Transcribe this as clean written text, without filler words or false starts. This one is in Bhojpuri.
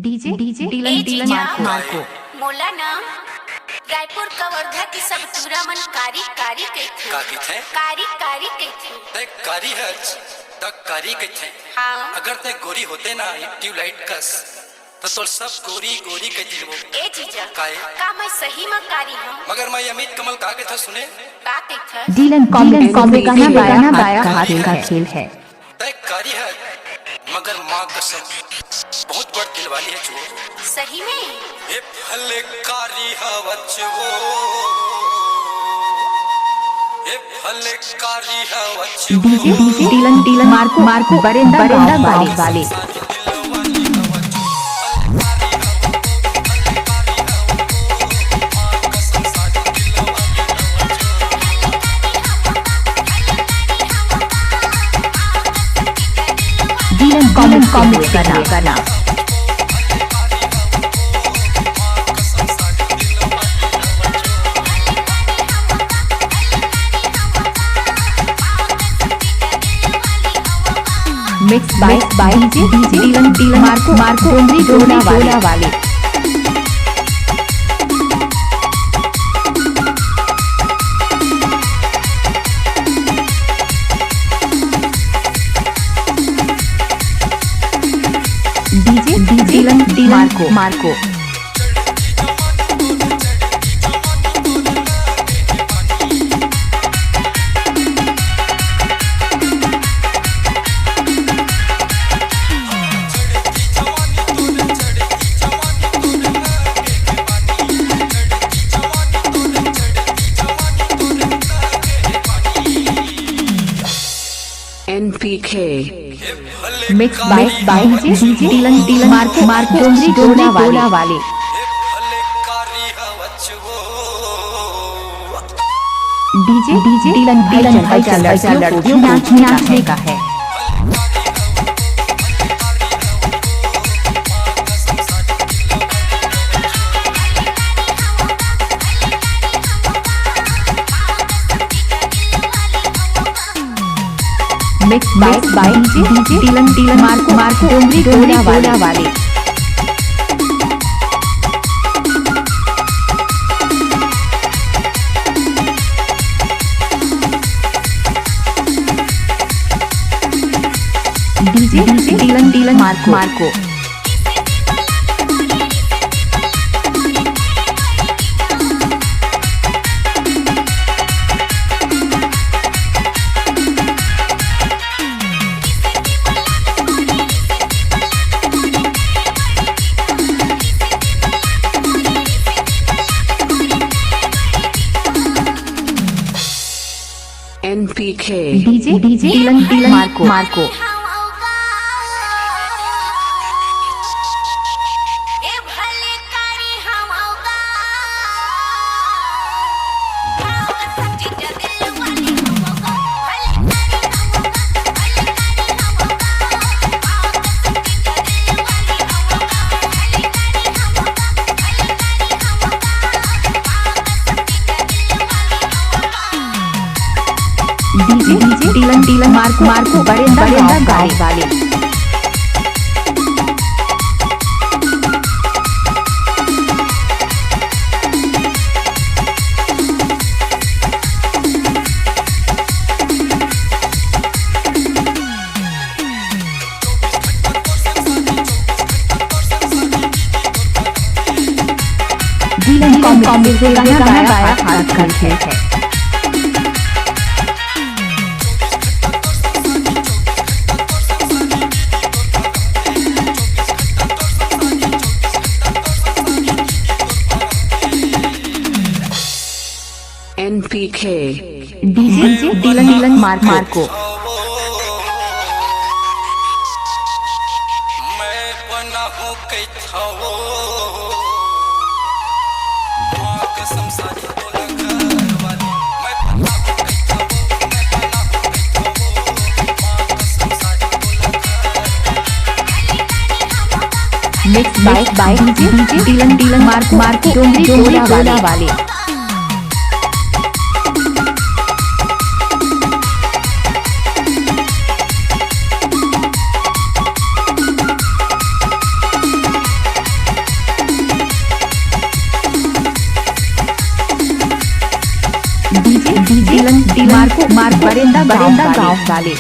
डीजे डीलन मार्को मोला ना रायपुर कवर्धा की सब तुरा मन कारी कारी कहथे कारी कारी कहथे ते कारी है त कारी कहथे। हाँ अगर ते गोरी होते ना ट्यूबलाइट कस तो सब गोरी गोरी कहती वो ए जीजा काहे का मैं सही में कारी हूँ मगर मैं अमित कमल का कहता सुने का कहथे डीलन कॉमेडी गाना बाया का खेल है। ते कारी है मगर माँ कसम बहुत बड़ दिल वाली है जो सही में ये भले कारी हवच वो ये भले कारी हवच डीजे डीलन मार्को बरेंदा वाले कॉमेडी गाना mix by DJ Dylan Marco Dola वाले DJ Dylan Marco NPK mix by DJ Dylan Marco Dola वाले डीजे डीलन भाई लड़कियों को नाचने का है। Mix by DJ Dylan Marco Dola वाले DJ Dylan Marco NPK DJ Dylan Marco DJ Dylan Marco Barenda वाले डीलन कॉमेडी गाना बाया का खेल है। NPK डीजे डीलन मार्को मैं बना हूँ कैथा वो माँ कसम सारी बोला घर वाली मैं बना हूँ कैथा वो मैं बना हूँ कैथा वो माँ कसम सारी बोला घर। Mix by DJ Dylan Marco Dola वाले डीजे मार्को बरेंदा गाँव वाले।